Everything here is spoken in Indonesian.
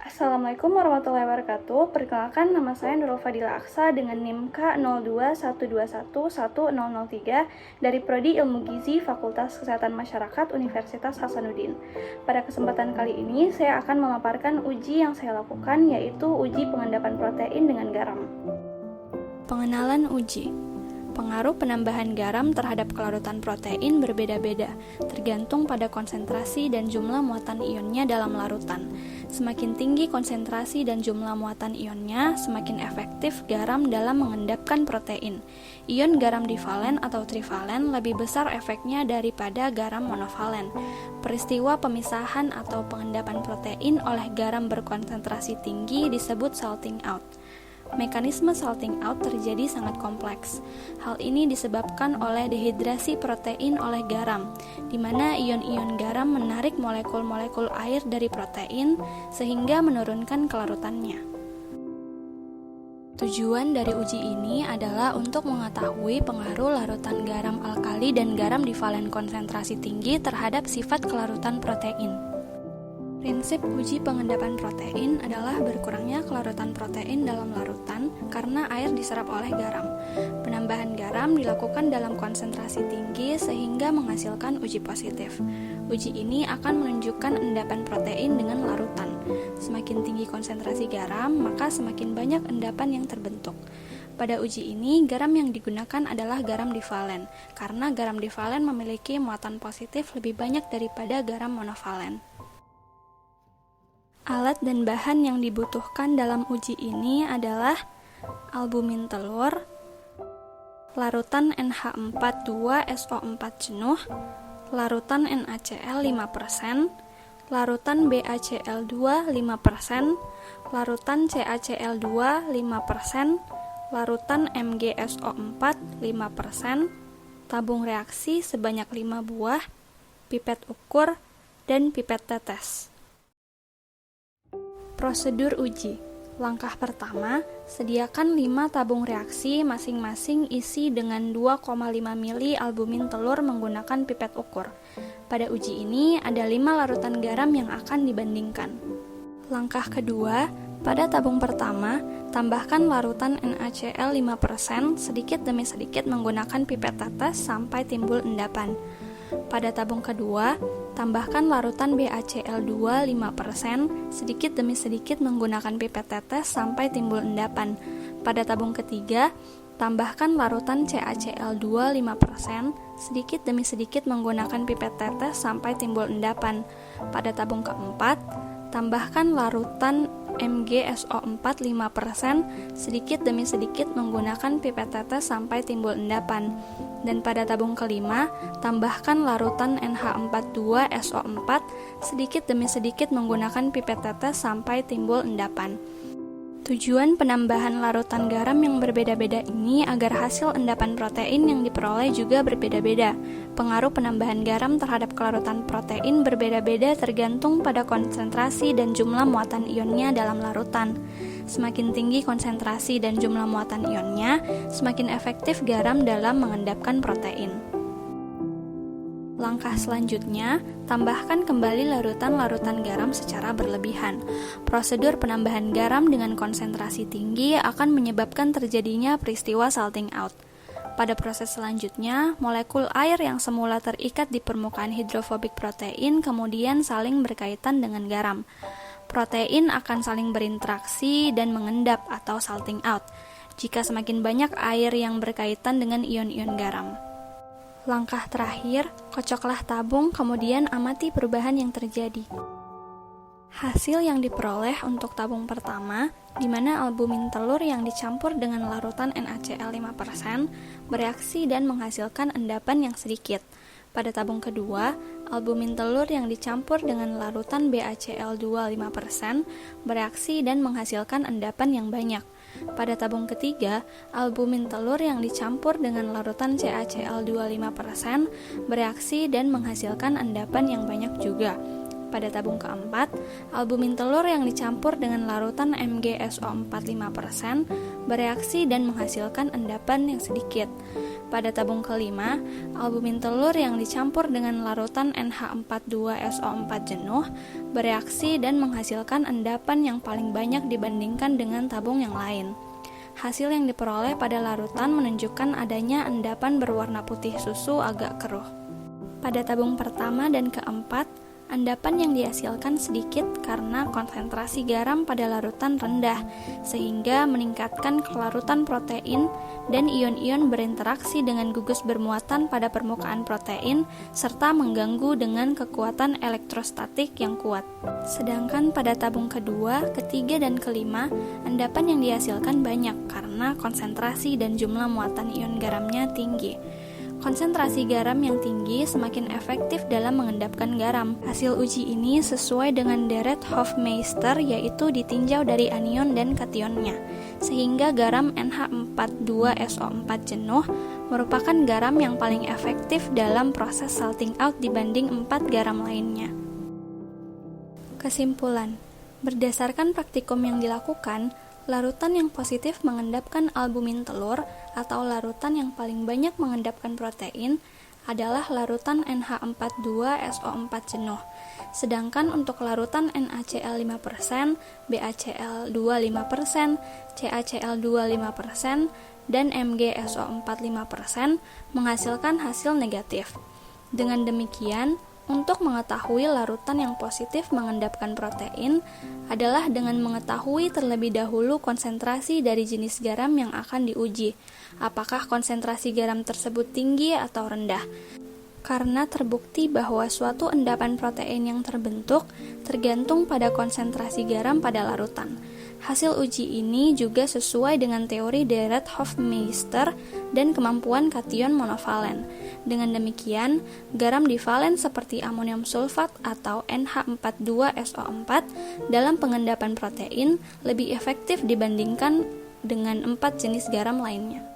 Assalamualaikum warahmatullahi wabarakatuh. Perkenalkan, nama saya Nurul Fadila Aksa dengan NIM K0212110003 dari Prodi Ilmu Gizi Fakultas Kesehatan Masyarakat Universitas Hasanuddin. Pada kesempatan kali ini, saya akan memaparkan uji yang saya lakukan, yaitu uji pengendapan protein dengan garam. Pengenalan uji. Pengaruh penambahan garam terhadap kelarutan protein berbeda-beda, tergantung pada konsentrasi dan jumlah muatan ionnya dalam larutan. Semakin tinggi konsentrasi dan jumlah muatan ionnya, semakin efektif garam dalam mengendapkan protein. Ion garam divalen atau trivalen lebih besar efeknya daripada garam monovalen. Peristiwa pemisahan atau pengendapan protein oleh garam berkonsentrasi tinggi disebut salting out. Mekanisme salting out terjadi sangat kompleks. Hal ini disebabkan oleh dehidrasi protein oleh garam, di mana ion-ion garam menarik molekul-molekul air dari protein sehingga menurunkan kelarutannya. Tujuan dari uji ini adalah untuk mengetahui pengaruh larutan garam alkali dan garam divalen konsentrasi tinggi terhadap sifat kelarutan protein. Prinsip uji pengendapan protein adalah berkurangnya kelarutan protein dalam larutan karena air diserap oleh garam. Penambahan garam dilakukan dalam konsentrasi tinggi sehingga menghasilkan uji positif. Uji ini akan menunjukkan endapan protein dengan larutan. Semakin tinggi konsentrasi garam, maka semakin banyak endapan yang terbentuk. Pada uji ini, garam yang digunakan adalah garam divalen, karena garam divalen memiliki muatan positif lebih banyak daripada garam monovalen. Alat dan bahan yang dibutuhkan dalam uji ini adalah albumin telur, larutan NH42SO4 jenuh, larutan NaCl 5%, larutan BaCl2 5%, larutan CaCl2 5%, larutan MgSO4 5%, tabung reaksi sebanyak 5 buah, pipet ukur, dan pipet tetes. Prosedur uji. Langkah pertama, sediakan 5 tabung reaksi masing-masing isi dengan 2,5 ml albumin telur menggunakan pipet ukur. Pada uji ini, ada 5 larutan garam yang akan dibandingkan. Langkah kedua, pada tabung pertama, tambahkan larutan NaCl 5% sedikit demi sedikit menggunakan pipet tetes sampai timbul endapan. Pada tabung kedua, tambahkan larutan BaCl2 5% sedikit demi sedikit menggunakan pipet tetes sampai timbul endapan. Pada tabung ketiga, tambahkan larutan CaCl2 5% sedikit demi sedikit menggunakan pipet tetes sampai timbul endapan. Pada tabung keempat, tambahkan larutan MgSO4 5% sedikit demi sedikit menggunakan pipet tetes sampai timbul endapan. Dan pada tabung kelima, tambahkan larutan NH42SO4 sedikit demi sedikit menggunakan pipet tetes sampai timbul endapan. Tujuan penambahan larutan garam yang berbeda-beda ini agar hasil endapan protein yang diperoleh juga berbeda-beda. Pengaruh penambahan garam terhadap kelarutan protein berbeda-beda tergantung pada konsentrasi dan jumlah muatan ionnya dalam larutan. Semakin tinggi konsentrasi dan jumlah muatan ionnya, semakin efektif garam dalam mengendapkan protein. Langkah selanjutnya, tambahkan kembali larutan-larutan garam secara berlebihan. Prosedur penambahan garam dengan konsentrasi tinggi akan menyebabkan terjadinya peristiwa salting out. Pada proses selanjutnya, molekul air yang semula terikat di permukaan hidrofobik protein kemudian saling berkaitan dengan garam. Protein akan saling berinteraksi dan mengendap atau salting out jika semakin banyak air yang berkaitan dengan ion-ion garam. Langkah terakhir, kocoklah tabung kemudian amati perubahan yang terjadi. Hasil yang diperoleh untuk tabung pertama, di mana albumin telur yang dicampur dengan larutan NaCl 5% bereaksi dan menghasilkan endapan yang sedikit. Pada tabung kedua, albumin telur yang dicampur dengan larutan BaCl2 5% bereaksi dan menghasilkan endapan yang banyak. Pada tabung ketiga, albumin telur yang dicampur dengan larutan CaCl2 5% bereaksi dan menghasilkan endapan yang banyak juga. Pada tabung keempat, albumin telur yang dicampur dengan larutan MgSO4 5% bereaksi dan menghasilkan endapan yang sedikit. Pada tabung kelima, albumin telur yang dicampur dengan larutan NH42SO4 jenuh bereaksi dan menghasilkan endapan yang paling banyak dibandingkan dengan tabung yang lain. Hasil yang diperoleh pada larutan menunjukkan adanya endapan berwarna putih susu agak keruh. Pada tabung pertama dan keempat, endapan yang dihasilkan sedikit karena konsentrasi garam pada larutan rendah, sehingga meningkatkan kelarutan protein dan ion-ion berinteraksi dengan gugus bermuatan pada permukaan protein, serta mengganggu dengan kekuatan elektrostatik yang kuat. Sedangkan pada tabung kedua, ketiga, dan kelima, endapan yang dihasilkan banyak karena konsentrasi dan jumlah muatan ion garamnya tinggi. Konsentrasi garam yang tinggi semakin efektif dalam mengendapkan garam. Hasil uji ini sesuai dengan deret Hofmeister, yaitu ditinjau dari anion dan kationnya, sehingga garam NH42SO4 jenuh merupakan garam yang paling efektif dalam proses salting out dibanding 4 garam lainnya. Kesimpulan, berdasarkan praktikum yang dilakukan, larutan yang positif mengendapkan albumin telur atau larutan yang paling banyak mengendapkan protein adalah larutan NH42SO4 jenuh. Sedangkan untuk larutan NaCl 5%, BaCl2 5%, CaCl2 5%, dan MgSO4 5% menghasilkan hasil negatif. Dengan demikian, untuk mengetahui larutan yang positif mengendapkan protein adalah dengan mengetahui terlebih dahulu konsentrasi dari jenis garam yang akan diuji. Apakah konsentrasi garam tersebut tinggi atau rendah? Karena terbukti bahwa suatu endapan protein yang terbentuk tergantung pada konsentrasi garam pada larutan. Hasil uji ini juga sesuai dengan teori deret Hofmeister dan kemampuan kation monovalen. Dengan demikian, garam divalen seperti amonium sulfat atau NH42SO4 dalam pengendapan protein lebih efektif dibandingkan dengan 4 jenis garam lainnya.